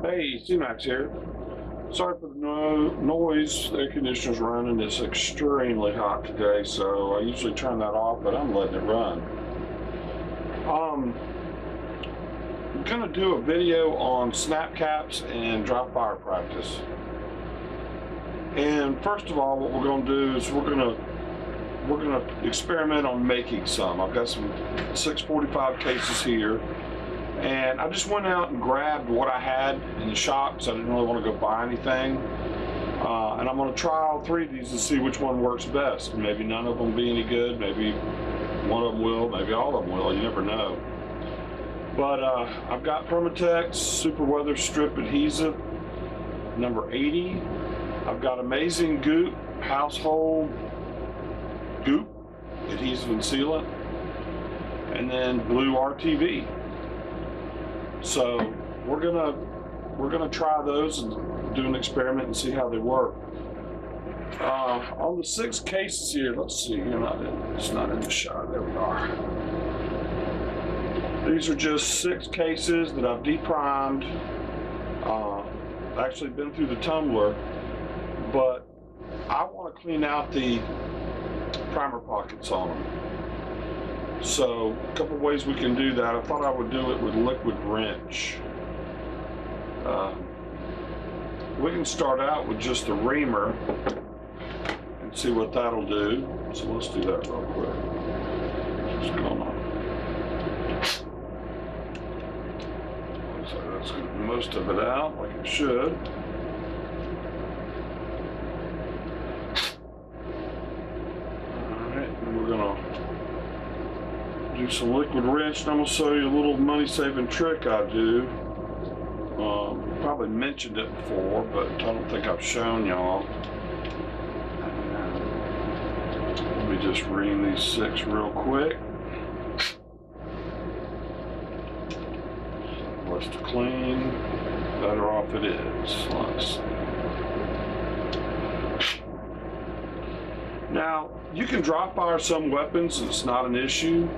Hey, Cmax here. Sorry for the noise. The air conditioner's running. It's extremely hot today, so I usually turn that off, but I'm letting it run. I'm gonna do a video on snap caps and dry fire practice. And first of all, what we're gonna do is we're gonna experiment on making some. I've got some 645 cases here. And I just went out and grabbed what I had in the shop because I didn't really want to go buy anything. And I'm going to try all three of these and see which one works best. Maybe none of them will be any good. Maybe one of them will. Maybe all of them will. You never know. But I've got Permatex Super Weather Strip Adhesive number 80. I've got Amazing Goop Household Goop Adhesive and Sealant. And then Blue RTV. So we're gonna try those and do an experiment and see how they work. On the 6 cases here, let's see. It's not in the shot. There we are. These are just 6 cases that I've deprimed. Actually been through the tumbler, but I want to clean out the primer pockets on them. So a couple ways we can do that. I thought I would do it with liquid wrench. We can start out with just a reamer and see what that'll do. So let's do that real quick. What's going on? Looks like that's getting most of it out, like it should. Alright, and we're gonna do some liquid wrench, and I'm going to show you a little money-saving trick I do. Probably mentioned it before, but I don't think I've shown y'all. Let me just ream these 6 real quick. Less to clean, better off it is. Let's see. Now, you can dry fire some weapons, and it's not an issue.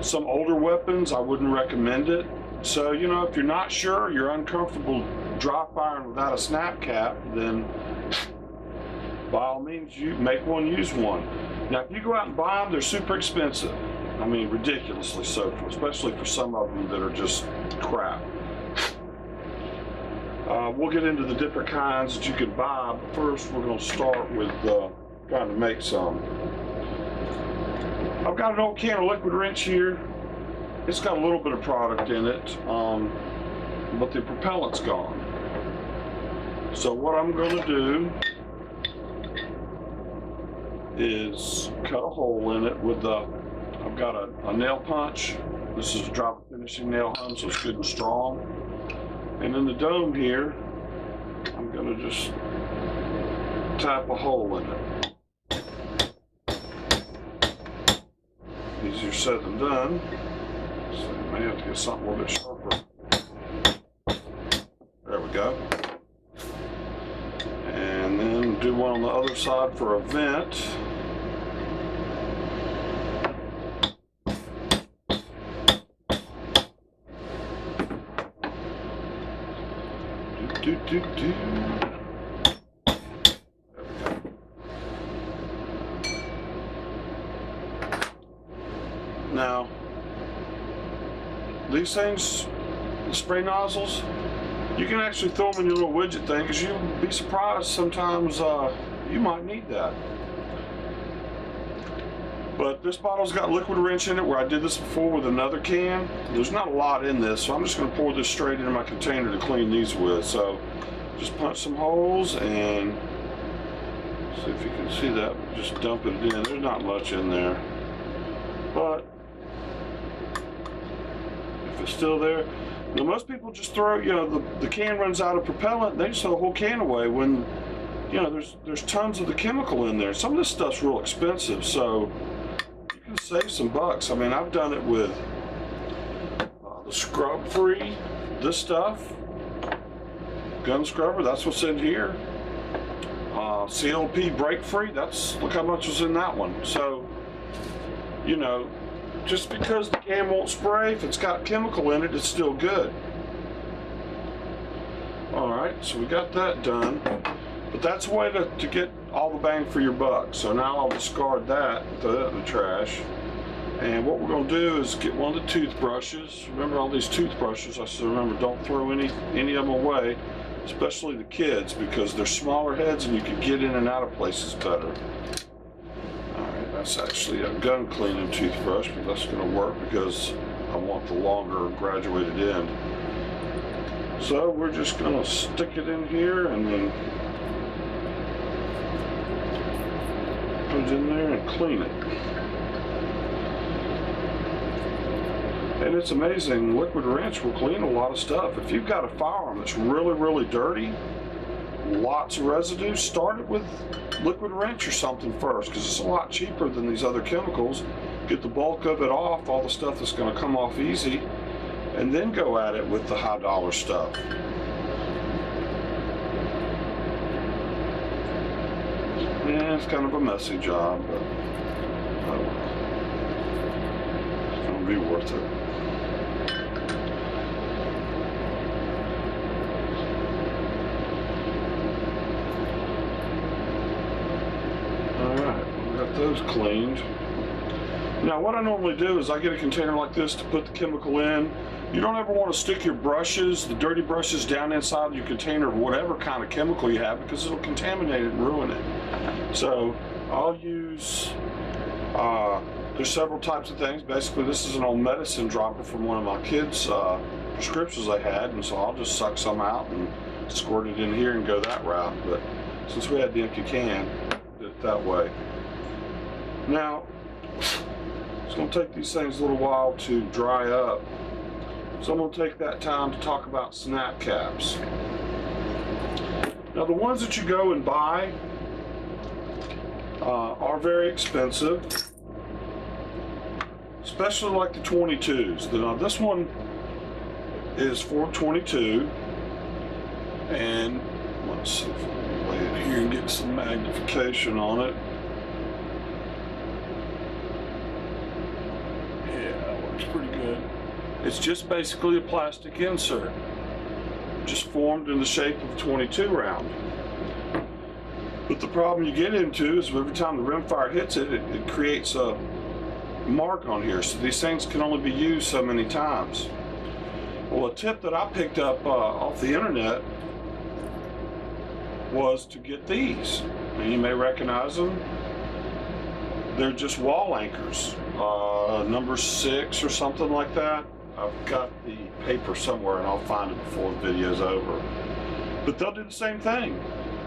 Some older weapons, I wouldn't recommend it. So, if you're not sure, you're uncomfortable dry firing without a snap cap, then by all means, you make one, use one. Now, if you go out and buy them, they're super expensive. I mean, ridiculously so, especially for some of them that are just crap. We'll get into the different kinds that you can buy, but first we're going to start with trying to make some. I've got an old can of liquid wrench here. It's got a little bit of product in it, but the propellant's gone. So what I'm going to do is cut a hole in it with I've got a nail punch. This is a drop finishing nail home, so it's good and strong. And in the dome here, I'm going to just tap a hole in it. Easier said than done. So you may have to get something a little bit sharper. There we go. And then do one on the other side for a vent. Do. Now, these things, the spray nozzles, you can actually throw them in your little widget thing, because you'll be surprised sometimes you might need that. But this bottle's got liquid wrench in it, where I did this before with another can. There's not a lot in this, so I'm just going to pour this straight into my container to clean these with. So just punch some holes and see if you can see that. Just dump it in. There's not much in there, but if it's still there. Now most people just throw, the can runs out of propellant, they just throw the whole can away when, there's tons of the chemical in there. Some of this stuff's real expensive, so you can save some bucks. I mean, I've done it with the scrub free, this stuff, gun scrubber, that's what's in here. CLP brake free, look how much was in that one. So, just because the can won't spray, if it's got chemical in it, it's still good. All right, so we got that done. But that's a way to get all the bang for your buck. So now I'll discard that, throw that in the trash. And what we're going to do is get one of the toothbrushes. Remember all these toothbrushes, I said remember don't throw any of them away, especially the kids, because they're smaller heads and you can get in and out of places better. Alright, that's actually a gun cleaning toothbrush, but that's going to work because I want the longer graduated end. So we're just going to stick it in here and then put it in there and clean it. And it's amazing, liquid wrench will clean a lot of stuff. If you've got a firearm that's really, really dirty, lots of residue, start it with liquid wrench or something first, because it's a lot cheaper than these other chemicals. Get the bulk of it off, all the stuff that's going to come off easy, and then go at it with the high dollar stuff. Yeah, it's kind of a messy job, but it's going to be worth it. Those cleaned. Now what I normally do is I get a container like this to put the chemical in. You don't ever want to stick your brushes, the dirty brushes, down inside your container of whatever kind of chemical you have, because it'll contaminate it and ruin it. So I'll use, there's several types of things. Basically this is an old medicine dropper from one of my kids' prescriptions I had, and so I'll just suck some out and squirt it in here and go that route. But since we had the empty can, I did it that way. Now, it's going to take these things a little while to dry up, so I'm going to take that time to talk about snap caps. Now, the ones that you go and buy are very expensive, especially like the 22s. Now, this one is for 22, and let's see if I can lay it here and get some magnification on it. Pretty good. It's just basically a plastic insert, just formed in the shape of a 22 round. But the problem you get into is every time the rimfire hits it, it creates a mark on here. So these things can only be used so many times. Well, a tip that I picked up off the internet was to get these. And you may recognize them. They're just wall anchors, number 6 or something like that. I've got the paper somewhere and I'll find it before the video's over. But they'll do the same thing.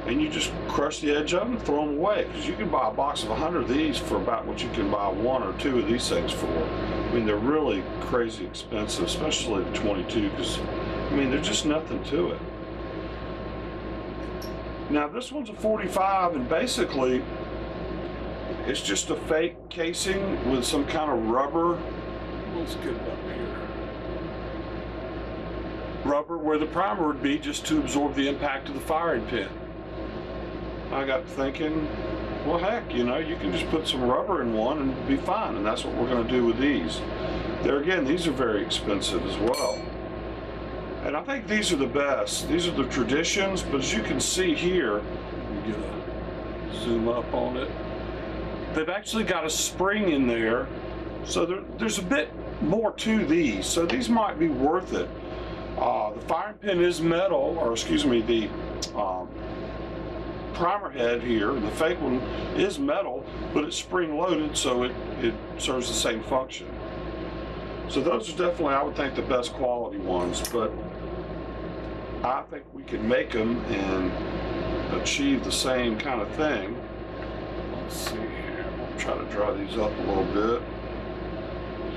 And you just crush the edge of them and throw them away. Because you can buy a box of 100 of these for about what you can buy 1 or 2 of these things for. I mean, they're really crazy expensive, especially the 22, because, I mean, there's just nothing to it. Now, this one's a 45, and basically, it's just a fake casing with some kind of rubber. Let's get it up here. Rubber where the primer would be, just to absorb the impact of the firing pin. I got thinking, well, heck, you know, you can just put some rubber in one and be fine. And that's what we're going to do with these. There again, these are very expensive as well. And I think these are the best. These are the traditions, but as you can see here, let me get a zoom up on it. They've actually got a spring in there, so there's a bit more to these. So these might be worth it. The firing pin is metal, or excuse me, the primer head here, the fake one, is metal, but it's spring loaded, so it serves the same function. So those are definitely, I would think, the best quality ones, but I think we can make them and achieve the same kind of thing. Let's see here, I'll try to dry these up a little bit.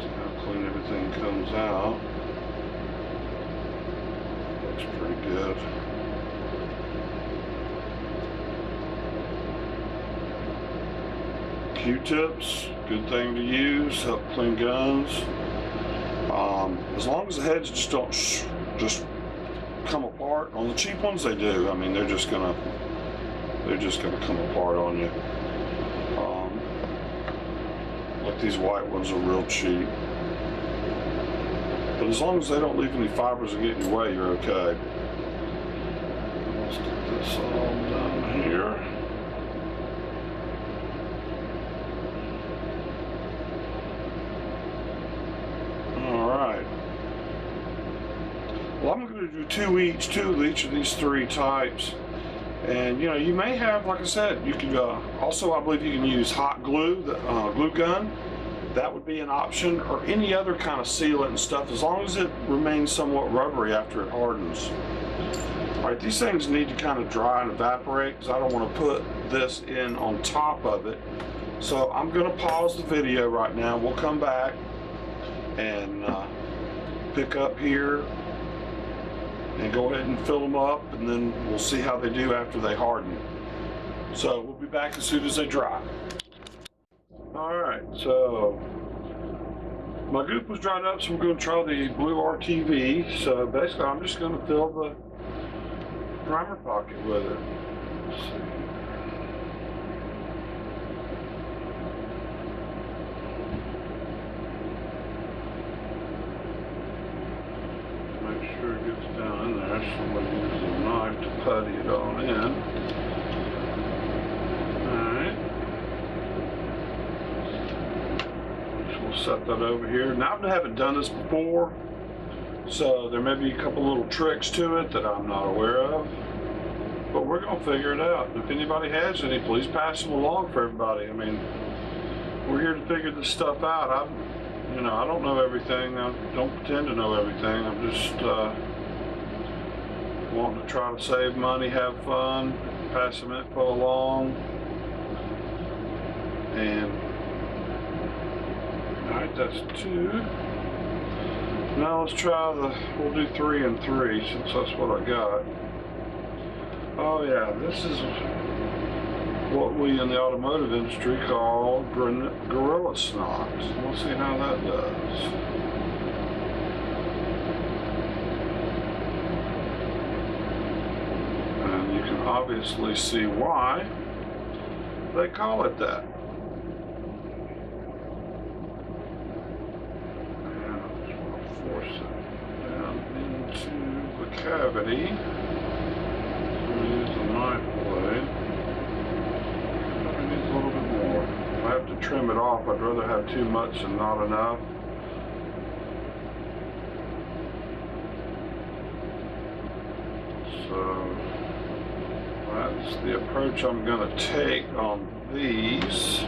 See how clean everything comes out. Looks pretty good. Q-tips, good thing to use, help clean guns. As long as the heads just don't just come apart. On the cheap ones, they do. I mean, they're just gonna come apart on you. Like these white ones are real cheap. But as long as they don't leave any fibers and get in your way, you're okay. Let's get this all done here. All right. Well, I'm going to do two of each of these three types. And you know, you may have, like I said, you can also, I believe you can use hot glue, the glue gun. That would be an option, or any other kind of sealant and stuff, as long as it remains somewhat rubbery after it hardens. All right, these things need to kind of dry and evaporate because I don't want to put this in on top of it. So I'm going to pause the video right now. We'll come back and pick up here and go ahead and fill them up, and then we'll see how they do after they harden. So we'll be back as soon as they dry. Alright, so my goop was dried up, so we're going to try the blue RTV. So basically I'm just going to fill the primer pocket with it. Let's see. Make sure it gets down in there. Somebody uses a knife to putty it all in. Set that over here. Now I haven't done this before, so there may be a couple little tricks to it that I'm not aware of, but we're going to figure it out. If anybody has any, please pass them along for everybody. I mean, we're here to figure this stuff out. I don't know everything. I don't pretend to know everything. I'm just wanting to try to save money, have fun, pass some info along, and alright, that's 2. Now let's try we'll do 3 and 3 since that's what I got. Oh yeah, this is what we in the automotive industry call gorilla snot. We'll see how that does. And you can obviously see why they call it that. Force it down into the cavity. We'll use the knife blade. Probably needs a little bit more. If I have to trim it off, I'd rather have too much than not enough. So that's the approach I'm going to take on these.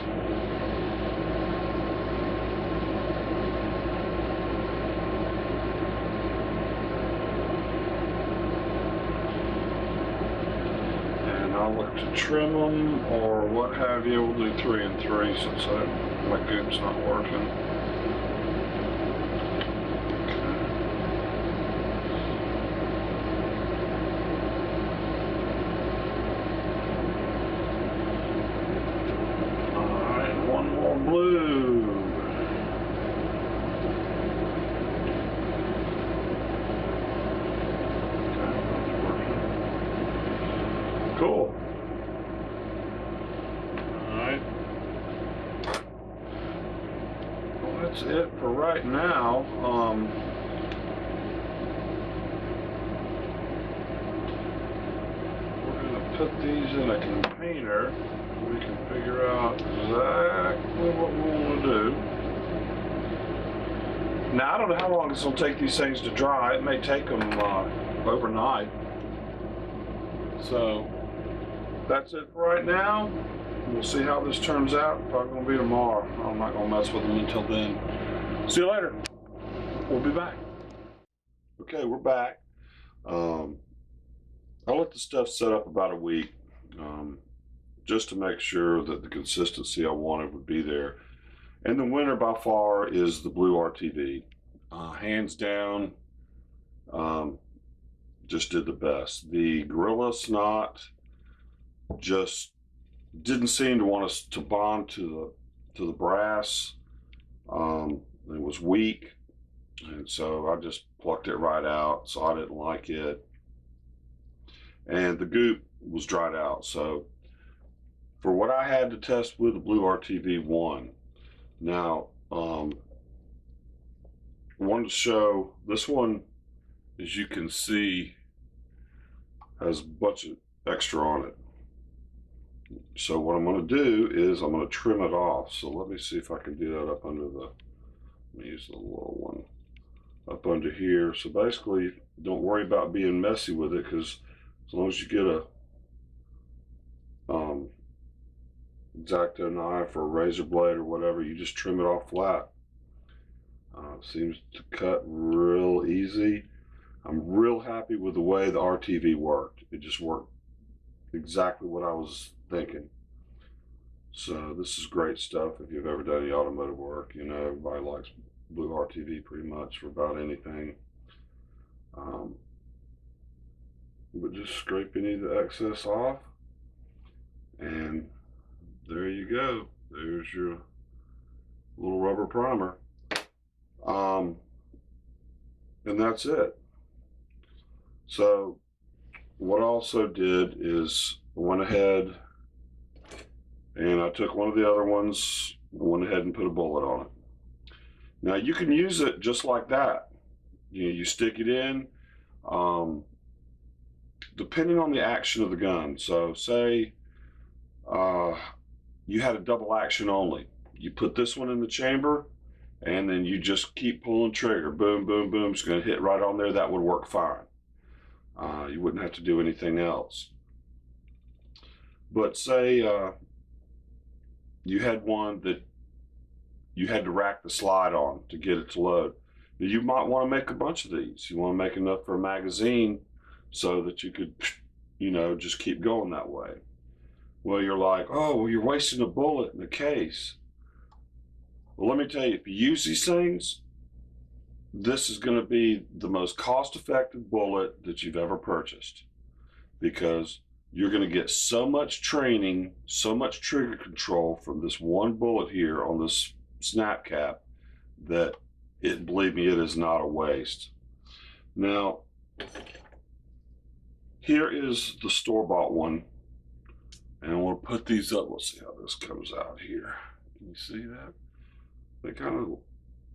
I'll look to trim them or what have you. We'll do 3 and 3 since my goop's not working. Alright, one more blue. Cool. Alright. Well, that's it for right now. We're going to put these in a container. We can figure out exactly what we want to do. Now, I don't know how long it's going to take these things to dry. It may take them overnight. So that's it for right now. We'll see how this turns out. Probably going to be tomorrow. I'm not going to mess with them until then. See you later. We'll be back. Okay, we're back. I let the stuff set up about a week just to make sure that the consistency I wanted would be there. And the winner by far is the blue RTV. Hands down, just did the best. The gorilla snot just didn't seem to want us to bond to the brass. It was weak, and so I just plucked it right out, so I didn't like it. And the goop was dried out, so for what I had to test with the blue RTV won. Now, I wanted to show this one, as you can see, has a bunch of extra on it. So what I'm going to do is I'm going to trim it off. So let me see if I can do that up under the, let me use the little one, up under here. So basically, don't worry about being messy with it, because as long as you get a X-Acto knife or a razor blade or whatever, you just trim it off flat. Seems to cut real easy. I'm real happy with the way the RTV worked. It just worked exactly what I was thinking. So this is great stuff. If you've ever done any automotive work, you know everybody likes blue RTV pretty much for about anything. But just scrape any of the excess off, and there you go. There's your little rubber primer. And that's it. So what I also did is I went ahead and I took one of the other ones, went ahead and put a bullet on it. Now you can use it just like that. You stick it in, depending on the action of the gun. So say you had a double action only. You put this one in the chamber, and then you just keep pulling trigger. Boom, boom, boom. It's going to hit right on there. That would work fine. You wouldn't have to do anything else. But say you had one that you had to rack the slide on to get it to load. You might want to make a bunch of these. You want to make enough for a magazine so that you could, just keep going that way. Well, you're like, oh, well, you're wasting a bullet in the case. Well, let me tell you, if you use these things, this is going to be the most cost-effective bullet that you've ever purchased, because you're going to get so much training, so much trigger control from this one bullet here on this snap cap that believe me, it is not a waste. Now, here is the store-bought one, and I want to put these up. Let's see how this comes out here. Can you see that? They kind of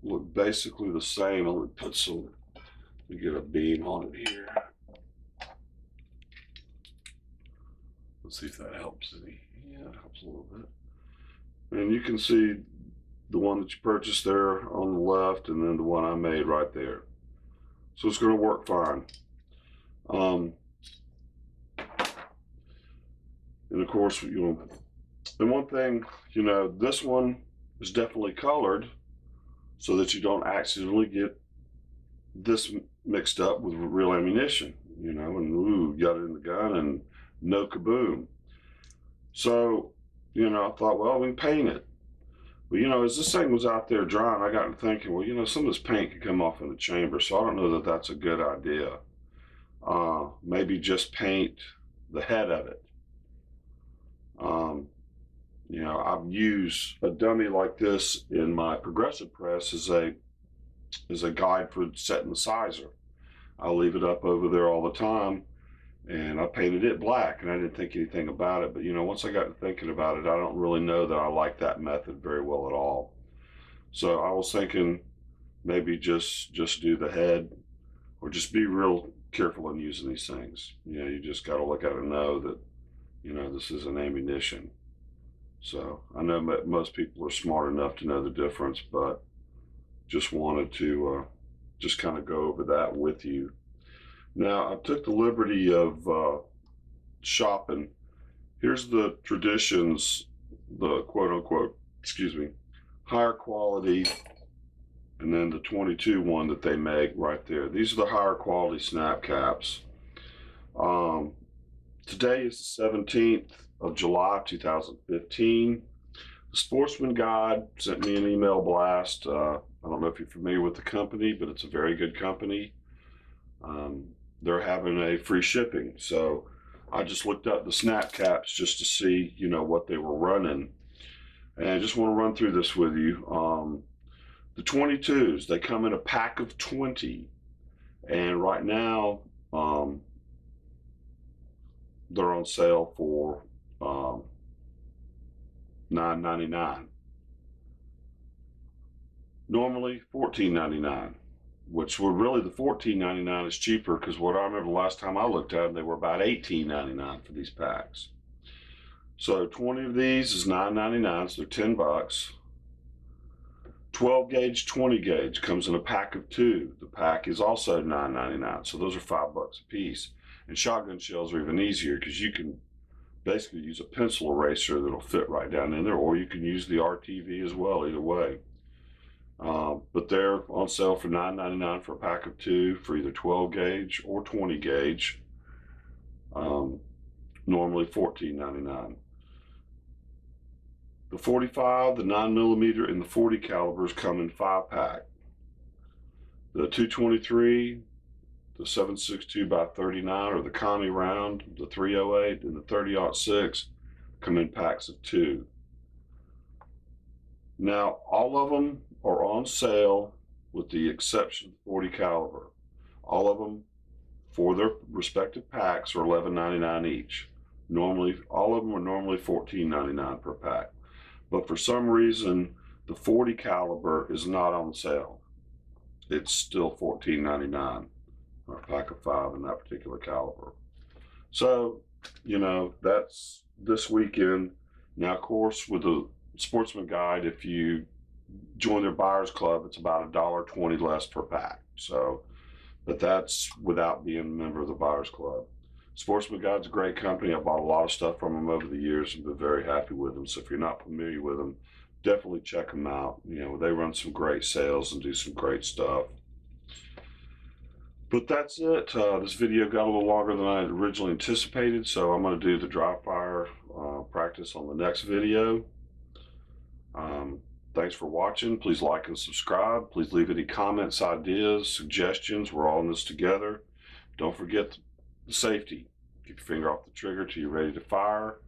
look basically the same. I'm going to put some, let me get a beam on it here. Let's see if that helps any. Yeah, it helps a little bit. And you can see the one that you purchased there on the left, and then the one I made right there. So it's going to work fine. And of course, the one thing, this one is definitely colored so that you don't accidentally get this mixed up with real ammunition, and ooh, got it in the gun and no kaboom. So, I thought, well, we can paint it. But, as this thing was out there drying, I got to thinking, well, some of this paint could come off in the chamber, so I don't know that that's a good idea. Maybe just paint the head of it. I've used a dummy like this in my progressive press as a guide for setting the sizer. I leave it up over there all the time, and I painted it black, and I didn't think anything about it. But once I got to thinking about it, I don't really know that I like that method very well at all. So I was thinking maybe just do the head, or just be real careful in using these things. You just got to look at it and know that this is an ammunition. So I know most people are smart enough to know the difference, but just wanted to just kind of go over that with you. Now, I took the liberty of shopping. Here's the Traditions, the quote-unquote, higher quality, and then the 22 one that they make right there. These are the higher quality snap caps. Today is the 17th of July, 2015. The Sportsman Guide sent me an email blast. I don't know if you're familiar with the company, but it's a very good company. They're having a free shipping. So I just looked up the snap caps just to see, what they were running. And I just want to run through this with you. The 22s, they come in a pack of 20. And right now, they're on sale for $9.99. Normally $14.99. which were really the $14.99 is cheaper, because what I remember the last time I looked at them, they were about $18.99 for these packs. So 20 of these is $9.99, so they're $10. 12 gauge, 20 gauge comes in a pack of 2. The pack is also $9.99, so those are $5 a piece. And shotgun shells are even easier, because you can basically use a pencil eraser that'll fit right down in there, or you can use the RTV as well, either way. But they're on sale for $9.99 for a pack of 2 for either 12 gauge or 20 gauge. Normally $14.99. The 45, the 9mm, and the 40 calibers come in 5-pack. The 223, the 7.62x39, or the Connie round, the 308, and the 30-06 come in packs of 2. Now, all of them are on sale with the exception of the 40 caliber. All of them, for their respective packs, are $11.99 each. Normally, all of them are normally $14.99 per pack. But for some reason, the 40 caliber is not on sale. It's still $14.99, or a pack of 5 in that particular caliber. So, you know, that's this weekend. Now, of course, with the Sportsman Guide, if you join their buyers club, it's about $1.20 less per pack. So, but that's without being a member of the buyers club. Sportsman Guide's a great company. I bought a lot of stuff from them over the years and been very happy with them. So if you're not familiar with them, definitely check them out. You know, they run some great sales and do some great stuff. But that's it. This video got a little longer than I had originally anticipated, so I'm going to do the dry fire practice on the next video. Thanks for watching. Please like and subscribe. Please leave any comments, ideas, suggestions. We're all in this together. Don't forget the safety. Keep your finger off the trigger till you're ready to fire.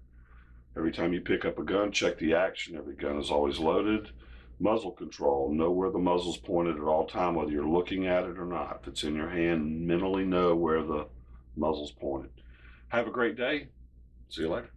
Every time you pick up a gun, check the action. Every gun is always loaded. Muzzle control. Know where the muzzle's pointed at all time, whether you're looking at it or not. If it's in your hand, mentally know where the muzzle's pointed. Have a great day. See you later.